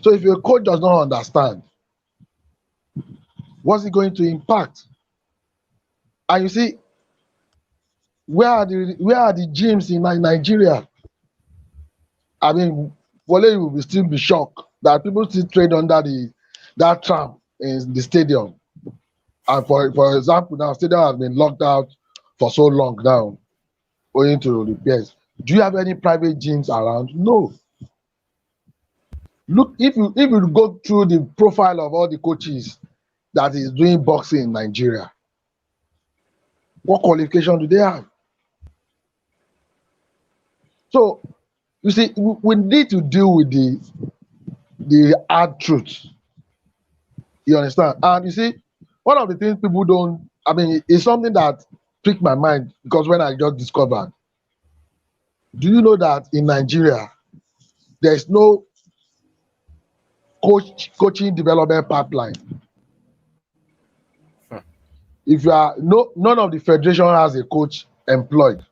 So if your coach does not understand, what's it going to impact? And you see, where are the gyms in Nigeria? I mean, Wale will still be shocked that people still train under that tram in the stadium. And for example, now stadium has been locked out for so long now, owing to repairs. Do you have any private gyms around? No. Look, if you go through the profile of all the coaches that is doing boxing in Nigeria, what qualification do they have? So you see, we need to deal with the hard truth. You understand? And you see, one of the things people don't, I mean, it's something that pricked my mind because when I just discovered, do you know that in Nigeria, there's no coaching development pipeline? If you are none of the federation has a coach employed.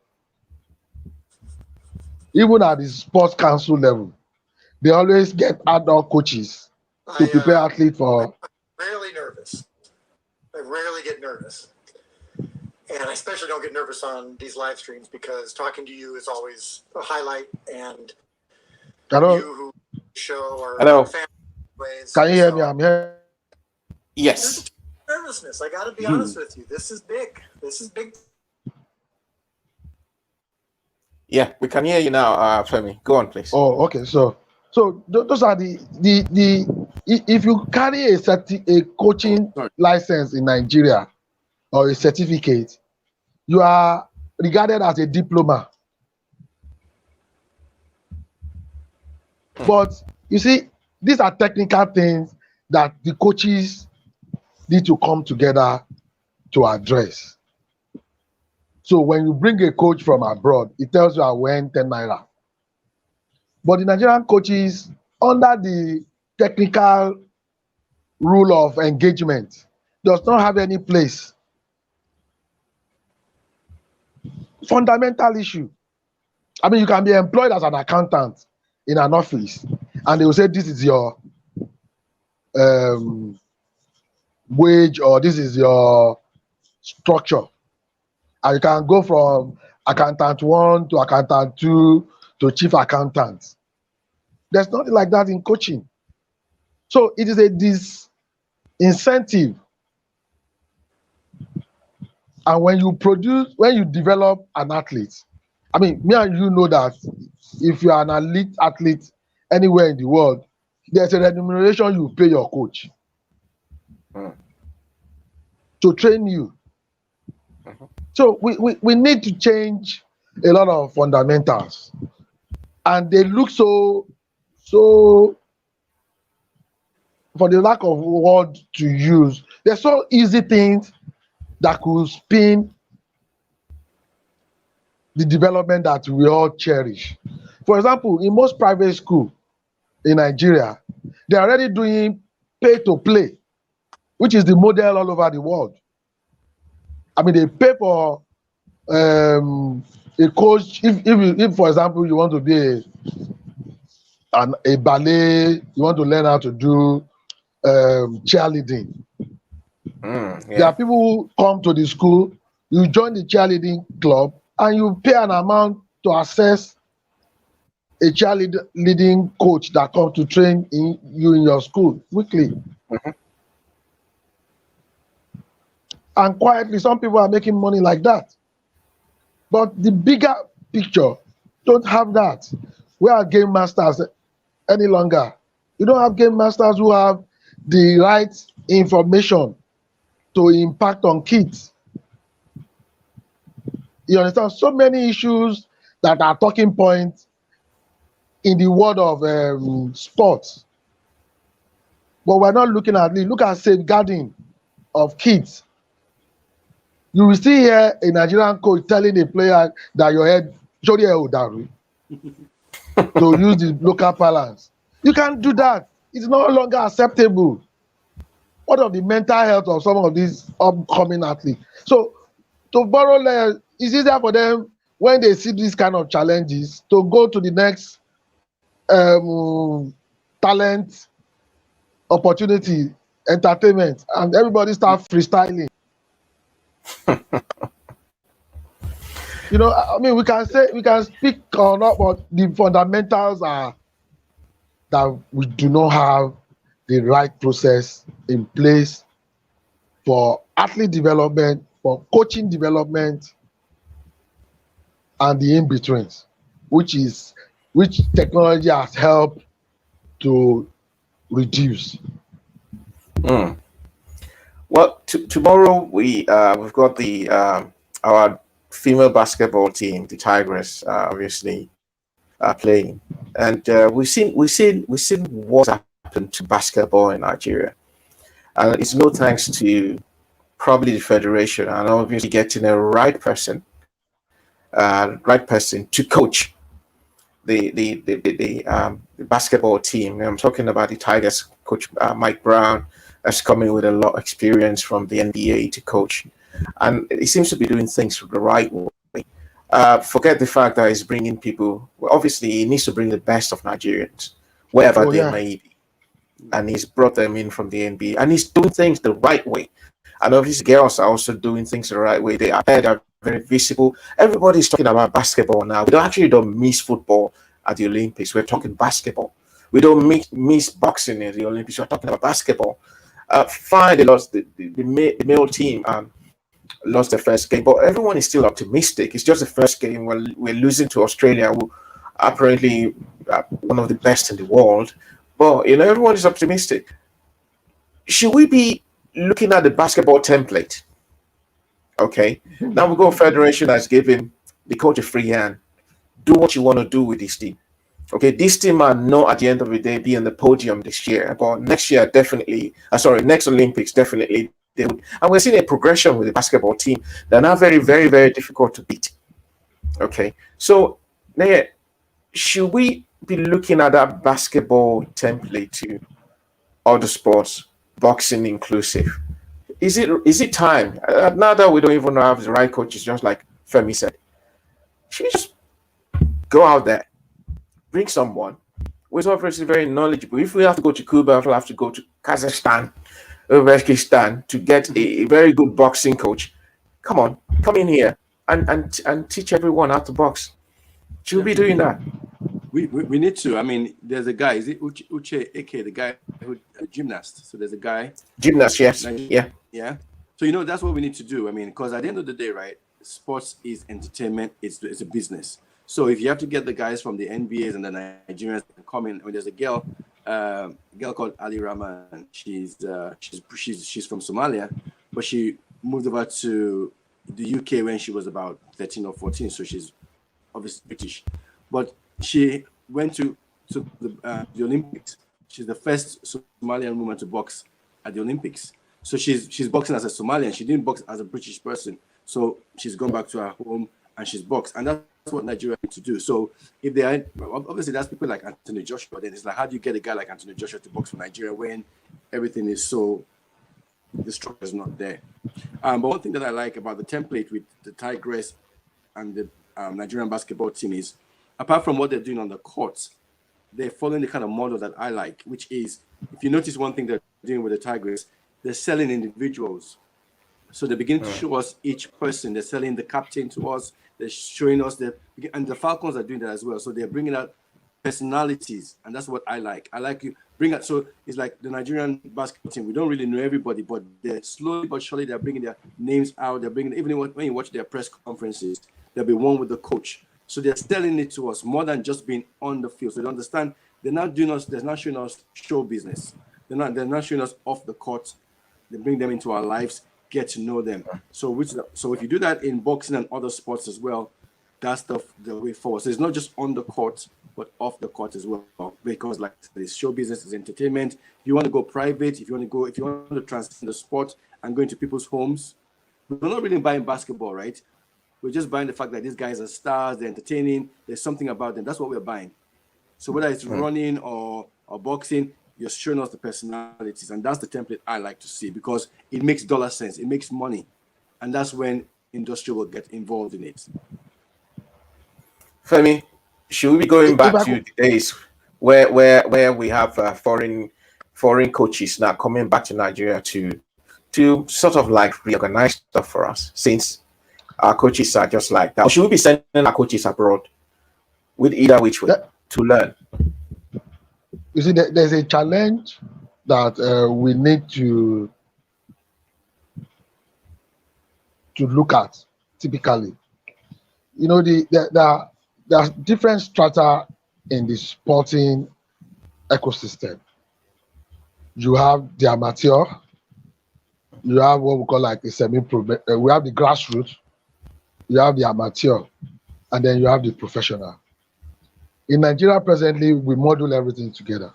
Even at the sports council level, they always get adult coaches to prepare athletes for. I'm rarely nervous. I rarely get nervous. And I especially don't get nervous on these live streams because talking to you is always a highlight. And Hello? you who show are Hello. family ways. Can you hear me? I'm here. Yes. Nervousness. I got to be honest with you. This is big. This is big. Yeah, we can hear you now, Femi. Go on, please. Oh, okay. So those are the if you carry a coaching license in Nigeria or a certificate, you are regarded as a diploma. But you see, these are technical things that the coaches need to come together to address. So when you bring a coach from abroad, it tells you I win 10 naira. But the Nigerian coaches, under the technical rule of engagement, does not have any place. Fundamental issue. I mean, you can be employed as an accountant in an office, and they will say this is your wage or this is your structure. And you can go from accountant 1 to accountant 2 to chief accountant. There's nothing like that in coaching. So it is a disincentive. And when you develop an athlete, I mean, me and you know that if you are an elite athlete anywhere in the world, there's a remuneration you pay your coach to train you. So we need to change a lot of fundamentals. And they look so, for the lack of word to use, they're so easy things that could spin the development that we all cherish. For example, in most private schools in Nigeria, they're already doing pay to play, which is the model all over the world. I mean, they pay for a coach. If for example, you want to be a ballet, you want to learn how to do cheerleading. There are people who come to the school, you join the cheerleading club, and you pay an amount to access a cheerleading coach that comes to train you in your school weekly. And quietly, some people are making money like that. But the bigger picture don't have that. We are game masters any longer. You don't have game masters who have the right information to impact on kids. You understand? So many issues that are talking points in the world of sports. But we're not looking at it. Look at safeguarding of kids. You will see here a Nigerian coach telling a player that your head, show your head down, to use the local parlance. You can't do that. It's no longer acceptable. What of the mental health of some of these upcoming athletes? So, to borrow, it's easier for them when they see these kind of challenges to go to the next talent opportunity, entertainment, and everybody start freestyling. I mean, we can speak or not, but the fundamentals are that we do not have the right process in place for athlete development, for coaching development, and the in-betweens, which technology has helped to reduce. Well, tomorrow we've got the our female basketball team, the Tigress, obviously playing, and we've seen what's happened to basketball in Nigeria, and it's no thanks to probably the federation and obviously getting a right person to coach the basketball team. I'm talking about the Tigers coach Mike Brown, that's coming with a lot of experience from the NBA to coach, and he seems to be doing things the right way. Forget the fact that he's bringing people. Well, obviously, he needs to bring the best of Nigerians, wherever they may be, and he's brought them in from the NBA, and he's doing things the right way. And obviously, girls are also doing things the right way. They are very visible. Everybody's talking about basketball now. We don't miss football at the Olympics. We're talking basketball. We don't miss boxing at the Olympics. We're talking about basketball. Fine, they lost the male team. Lost their first game, but everyone is still optimistic. It's just the first game. We're losing to Australia, who apparently one of the best in the world. But everyone is optimistic. Should we be looking at the basketball template? Okay, now we go. Federation has given the coach a free hand. Do what you want to do with this team. Okay, this team might not at the end of the day be on the podium this year, but next year definitely. Next Olympics definitely. And we're seeing a progression with the basketball team. They're now very, very, very difficult to beat. Okay, so now, should we be looking at that basketball template to other sports, boxing inclusive? Is it time? Now that we don't even have the right coaches, just like Femi said, should we just go out there, bring someone who's obviously very knowledgeable? If we have to go to Cuba, we'll have to go to Kazakhstan, Uzbekistan to get a very good boxing coach. Come in here and teach everyone how to box. Should we be doing that? We need to. I mean, there's a guy. Is it Uche Eke, the guy who a gymnast? So there's a guy. Gymnast, yes, yeah. So that's what we need to do. I mean, because at the end of the day, right, sports is entertainment. It's a business. So if you have to get the guys from the NBAs and the Nigerians to come in, I mean, there's a girl called Ali Rahman. She's from Somalia, but she moved over to the UK when she was about 13 or 14. So she's obviously British, but she went to the Olympics. She's the first Somalian woman to box at the Olympics. So she's boxing as a Somalian. She didn't box as a British person. So she's gone back to her home and she's boxed. And that's what Nigeria need to do. So if they are, obviously that's people like Anthony Joshua. Then it's like, how do you get a guy like Anthony Joshua to box for Nigeria when everything is so, the structure is not there? But one thing that I like about the template with the Tigress and the Nigerian basketball team is, apart from what they're doing on the courts, they're following the kind of model that I like, which is, if you notice one thing they're doing with the Tigers, they're selling individuals. So they begin to show us each person. They're selling the captain to us. They're showing us and the Falcons are doing that as well. So they're bringing out personalities, and that's what I like. I like you bring out. So it's like the Nigerian basketball team. We don't really know everybody, but they're slowly but surely they're bringing their names out. They're bringing, even when you watch their press conferences, they'll be one with the coach. So they're selling it to us more than just being on the field. So they understand they're not doing us. They're not showing us show business. They're not showing us off the court. They bring them into our lives. get to know them. So if you do that in boxing and other sports as well, that's the way forward. So it's not just on the court, but off the court as well. Because like this show business is entertainment. If you want to go private, if you want to transcend the sport and go into people's homes, we're not really buying basketball, right? We're just buying the fact that these guys are stars, they're entertaining, there's something about them. That's what we're buying. So whether it's running or boxing, you're showing us the personalities. And that's the template I like to see, because it makes dollar sense. It makes money. And that's when industry will get involved in it. Femi, should we be going back to the days where we have foreign coaches now coming back to Nigeria to sort of like reorganize stuff for us, since our coaches are just like that? Or should we be sending our coaches abroad with either which way to learn? You see, there's a challenge that we need to look at typically. You know, there are different strata in the sporting ecosystem. You have the amateur, you have what we call like the semi-pro, we have the grassroots, you have the amateur, and then you have the professional. In Nigeria presently, we model everything together.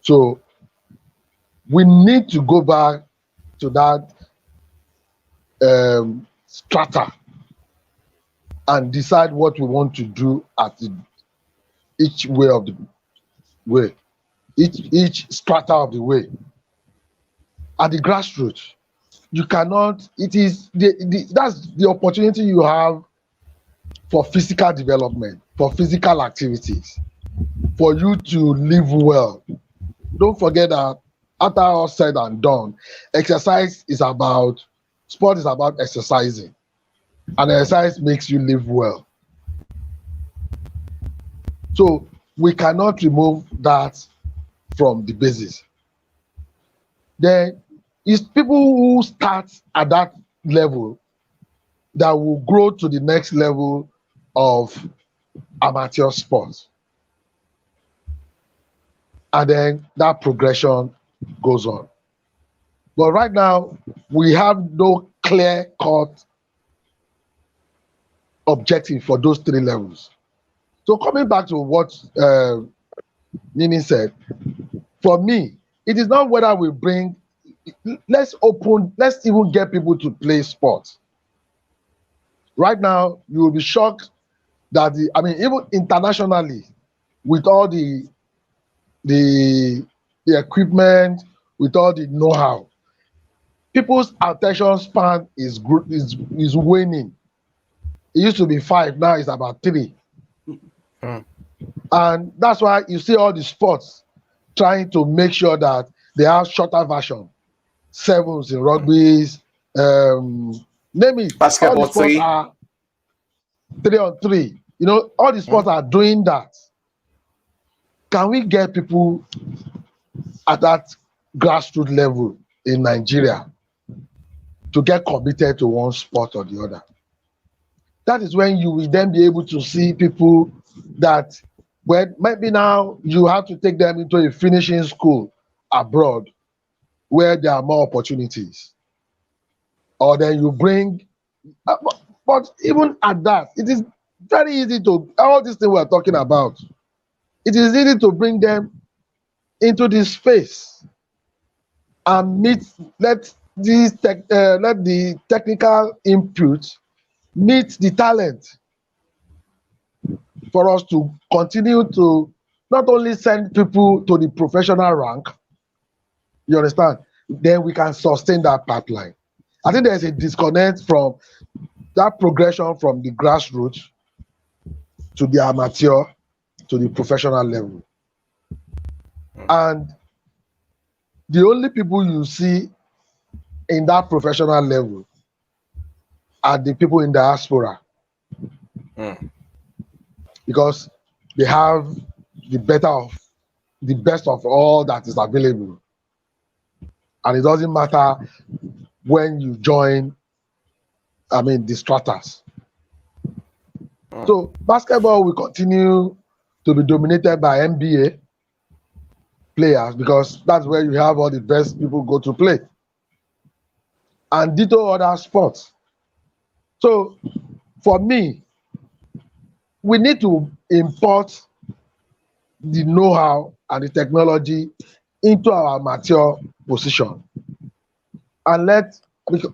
So we need to go back to that strata and decide what we want to do at each way of the way, each strata of the way. At the grassroots, you cannot, it is that's the opportunity you have for physical development, for physical activities, for you to live well. Don't forget that after all said and done, sport is about exercising. And exercise makes you live well. So we cannot remove that from the basis. Then it's people who start at that level that will grow to the next level of amateur sports. And then that progression goes on. But right now, we have no clear-cut objective for those three levels. So coming back to what Nini said, for me, it is not whether we bring, let's even get people to play sports. Right now, you will be shocked that even internationally, with all the equipment, with all the know-how, people's attention span is waning. It used to be 5, now it's about 3. And that's why you see all the sports trying to make sure that they have shorter version. 7s in rugby's, name it. Basketball, all the sports 3. are 3-on-3. You know, all the sports are doing that. Can we get people at that grassroots level in Nigeria to get committed to one sport or the other? That is when you will then be able to see people that, well, maybe now you have to take them into a finishing school abroad where there are more opportunities. Or then you bring, but even at that, it is very easy to, all these things we're talking about, it is easy to bring them into this space and let the technical input meet the talent for us to continue to not only send people to the professional rank, you understand, then we can sustain that pipeline. I think there's a disconnect from that progression from the grassroots to the amateur to the professional level. And the only people you see in that professional level are the people in diaspora. Because they have the best of all that is available. And it doesn't matter when you join, the stratas. So basketball will continue to be dominated by NBA. players because that's where you have all the best people go to play. And ditto other sports. So for me, we need to import the know-how and the technology into our mature position. And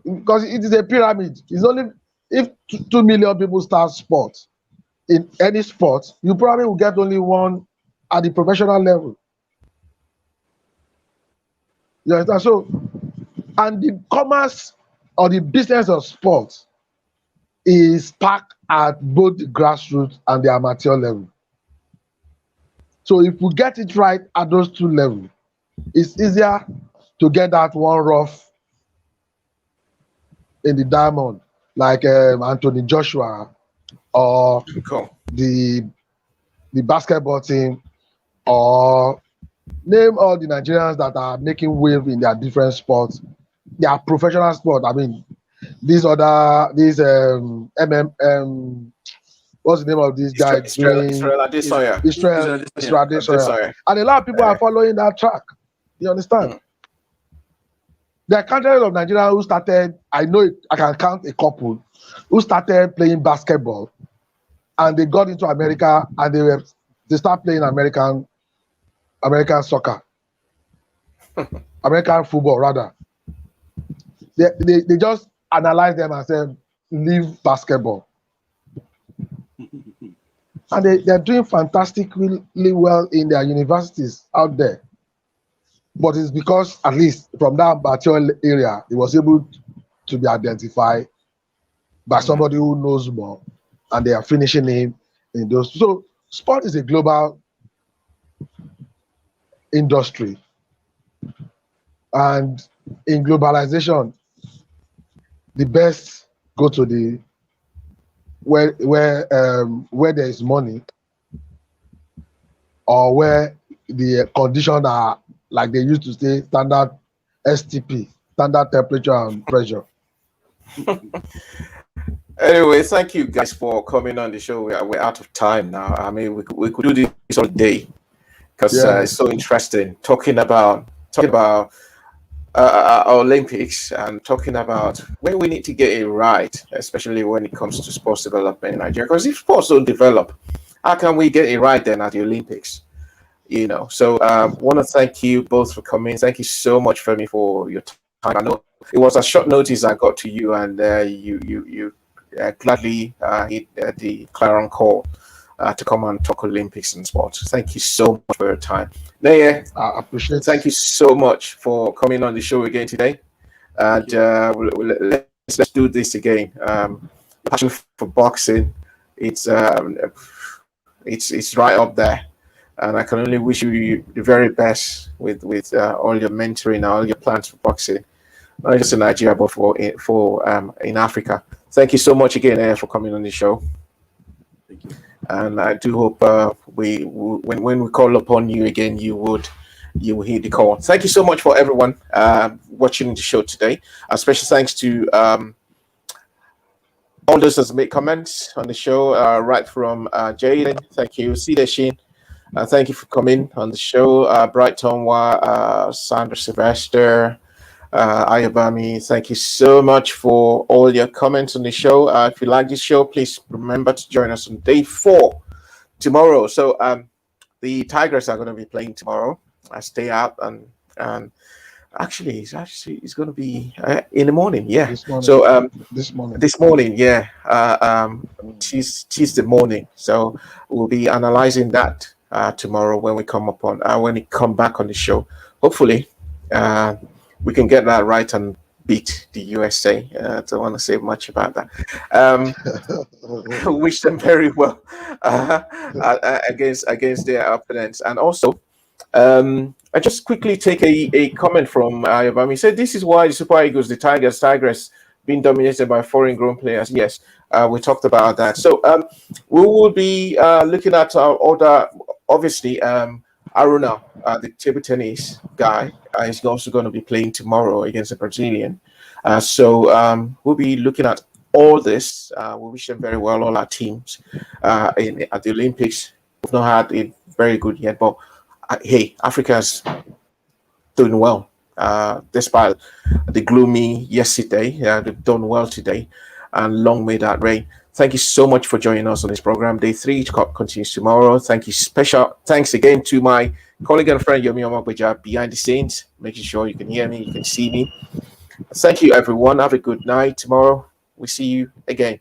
because it is a pyramid. It's only if 2 million people start sports in any sport, you probably will get only one at the professional level. You understand? So, and the commerce or the business of sports is packed at both the grassroots and the amateur level. So if we get it right at those two levels, it's easier to get that one rough in the diamond, like Anthony Joshua or Cool. the basketball team, or name all the Nigerians that are making wave in their different sports. They are professional sport. I mean, these what's the name of this guy doing Israel Adesanya. Israel Adesanya. Adesanya. And a lot of people are following that track. You understand? There are countries of Nigeria who started, I can count a couple who started playing basketball and they got into America and they start playing American soccer. American football rather. They just analyze them and say, leave basketball. And they're doing fantastically well in their universities out there. But it's because, at least from that mature area, it was able to be identified by somebody who knows more, and they are finishing him in those. So sport is a global industry. And in globalization, the best go to the where there is money, or where the conditions are like they used to say, standard STP, standard temperature and pressure. Anyway, thank you guys for coming on the show. We're out of time now. I mean, we could do this all day because it's so interesting talking about Olympics and talking about where we need to get it right, especially when it comes to sports development in Nigeria. Because if sports don't develop, how can we get it right then at the Olympics? You know, so want to thank you both for coming. Thank you so much, Femi, for your time. I know it was a short notice I got to you, and you gladly hit the clarion call to come and talk Olympics and sports. Thank you so much for your time. Naya, I appreciate it. Thank you so much for coming on the show again today. And let's do this again. Passion for boxing, it's right up there. And I can only wish you the very best with all your mentoring, all your plans for boxing, not just in Nigeria, but for in Africa. Thank you so much again for coming on the show. Thank you. And I do hope when we call upon you again, you will hear the call. Thank you so much for everyone watching the show today. A special thanks to all those that made comments on the show, right from Jaden. Thank you, Sideshin. Thank you for coming on the show. Bright Tonwa, Sandra Sylvester, Ayabami, thank you so much for all your comments on the show. If you like this show, please remember to join us on day 4 tomorrow. So the Tigers are going to be playing tomorrow. I stay out and actually it's going to be in the morning. Yeah. This morning. So this morning. Yeah. Tuesday morning. So we'll be analyzing that tomorrow when we come back on the show. Hopefully we can get that right and beat the USA. I don't want to say much about that. Wish them very well against their opponents. And also, I just quickly take a comment from Ayobami. He said, this is why the Super Eagles, the Tigers, being dominated by foreign-grown players. Yes, we talked about that. So we will be looking at our other, obviously, Aruna, the table tennis guy, is also going to be playing tomorrow against a Brazilian. So we'll be looking at all this. We wish them very well, all our teams at the Olympics. We've not had it very good yet, but hey, Africa's doing well. Despite the gloomy yesterday, they've done well today, and long may that reign. Thank you so much for joining us on this program. Day 3 continues tomorrow. Thank you. Special thanks again to my colleague and friend Yomi Omagbeja behind the scenes, making sure you can hear me, you can see me. Thank you, everyone. Have a good night. Tomorrow we see you again.